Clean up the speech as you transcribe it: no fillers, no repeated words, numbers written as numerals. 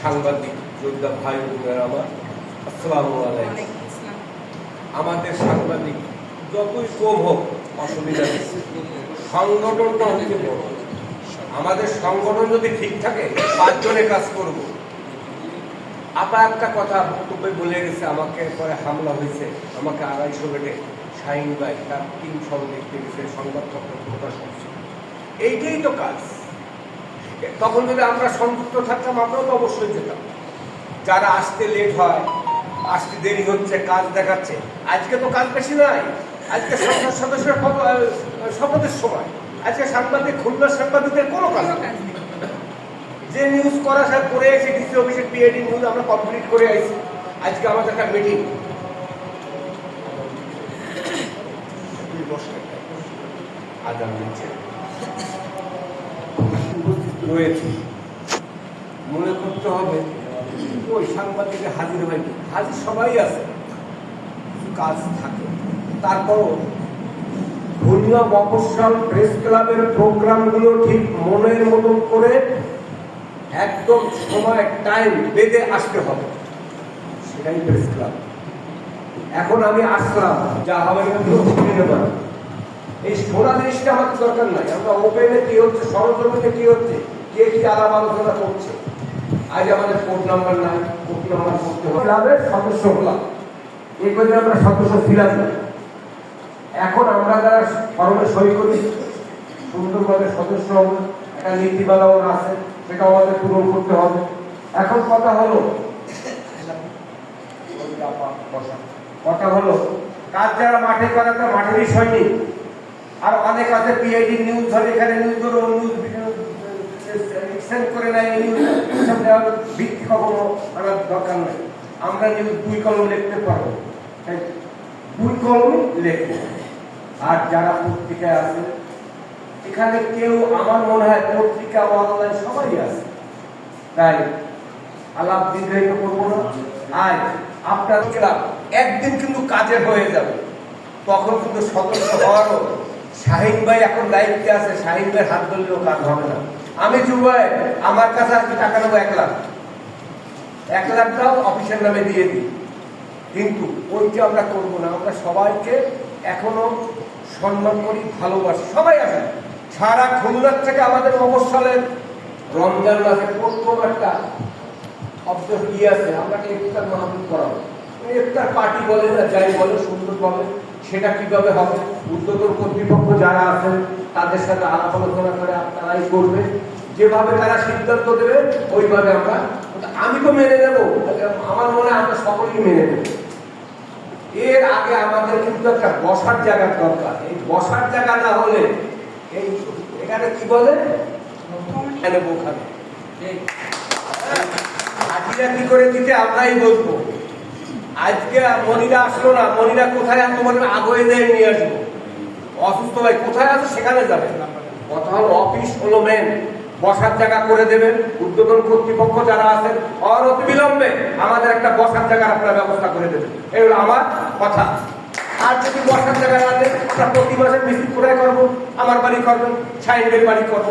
সাংবাদিক যোদ্ধা ভাই বোনেরা আমার, আসসালামু আলাইকুম। আমাদের সাংবাদিক যতই কম হোক অসুবিধা নেই, সংগঠনটা হচ্ছে বড়। আমাদের সংগঠন যদি ঠিক থাকে 5 জনে কাজ করব। আপা একটা কথা বক্তব্যে বলে গেছে, আমাকে পরে হামলা হয়েছে, আমাকে 250 বেডে শাহিন ভাই তার টিম সব দেখতে গেছে, সংবাদপত্র প্রকাশ করছে। এইটাই তো কাজ। তখন যদি আমরা সংযুক্ত থাকতাম আমরাও তো অবশ্যই যেতাম। যারা আসতে লেট হয়, আসতে দেরি হচ্ছে, কাজ দেখাচ্ছে, আজকে তো কাজ বেশি নাই। আজকে সংসদ সদস্যের শপথের সময়, আজকে সাংবাদিক, খুলনার সাংবাদিকদের কোনো কাজ নেই। যে নিউজ করা সব করে এসে ডিসি অফিসের পিএডি নিউজ আমরা কমপ্লিট করে আইছি। আজকে আমাদের একটা মিটিং আগাম দিচ্ছে রয়েছে, মনে করতে হবে ওই সাংবাদিকের হাজির হয়নি, হাজির সবাই আছে, কিছু কাজ থাকে। তারপরও খুলনা মফস্বল প্রেস ক্লাবের প্রোগ্রামগুলো ঠিক মনের মতন করে একদম সময় টাইম বেঁধে আসতে হবে, সেটাই প্রেস ক্লাব। এখন আমি আসলাম, যা হবে এই শোনা জিনিসটা আমাদের দরকার নাই। আমরা ওপেনে কি হচ্ছে, সরজমিনে কি হচ্ছে, কে কি আলাপ আলোচনা করছে। আজ আমাদের কোড নাম্বার নাই, কোড নাম্বার করতে হবে। ক্লাবের সদস্য হলাম, এই করে আমরা সদস্য ছিলাম না। এখন আমরা যারা ফর্মে সই করি, সুন্দরভাবে সদস্য হব, একটা নীতিমালাও আছে, সেটা আমাদের পূরণ করতে হবে। এখন কথা হলো কাজ যারা মাঠে করে তারা মাঠেরই সৈনিক। আর অনেক আছে পিআইডি নিউজ ধরে, এখানে নিউজ ধরে নিউজ সেন্ড করে নেয়, নিউজ ভিত্তি কখনো আনার দরকার নেই। আমরা নিউজ 2 কলম লিখতে পারবো, 2 কলমই লিখবো। আর যারা পত্রিকায় আছে, এখানে কেউ আমার মনে হয় পত্রিকা অনলাইন সবাই আছে, তাই আলাপ দীর্ঘায়িত করবো না। আজ আপনার ক্লাব একদিন কিন্তু কাজের হয়ে যাবে, তখন কিন্তু সদস্য হওয়ারও শাহিন ভাই এখন দায়িত্বে আছে, শাহিন ভাইয়ের হাত ধরলেও কাজ হবে না। আমি যুবাই, আমার কাছে আজকে টাকা নেবো 1 লাখ, 1 লাখটাও অফিসের নামে দিয়ে দিই, কিন্তু ওইটা আমরা করবো না। আমরা সবাইকে এখনো সম্মান করি, ভালোবাসি, সবাই আছে। সারা খুলনার থেকে আমাদের মফস্বলের রমজান মাসে প্রথম একটা অবজেক্ট কি আছে, আমরা ইফতার মাহফিল করাবো। ইফতার পার্টি বলে না, যাই বলে সুন্দর বলে, সেটা কিভাবে হবে উদ্যোগের কর্তৃপক্ষ যারা আছেন তাদের সাথে আলাপ আলোচনা করে আপনারাই করবে, যেভাবে তারা সিদ্ধান্ত দেবে ওইভাবে আমরা, আমি তো মেনে নেবো, আমার মনে হয় আমরা সকলেই মেনে নেব। এর আগে আমাদের কিন্তু একটা বসার জায়গার দরকার। এই বসার জায়গা না হলে এই এখানে কি বলে হাজিরা কি করে দিতে আমরাই বলবো। আজকে মনিরা আসলো না, মনিরা কোথায় আছে তোমার আগে দেয় নিয়ে আসবো। অসুস্থ ভাই কোথায় আছে সেখানে যাবে। কথা হলো অফিস হলো মেন, বসার জায়গা করে দেবেন উদ্যোগন কর্তৃপক্ষ যারা আছেন, অনতি বিলম্বে আমাদের একটা বসার জায়গার আপনারা ব্যবস্থা করে দেবেন, এই হলো আমার কথা। আর যদি বসার জায়গা না দেন, আমরা প্রতি মাসে মিছিল কোথায় করবো, আমার বাড়ি করবেন, শাহিনের বাড়ি করবো।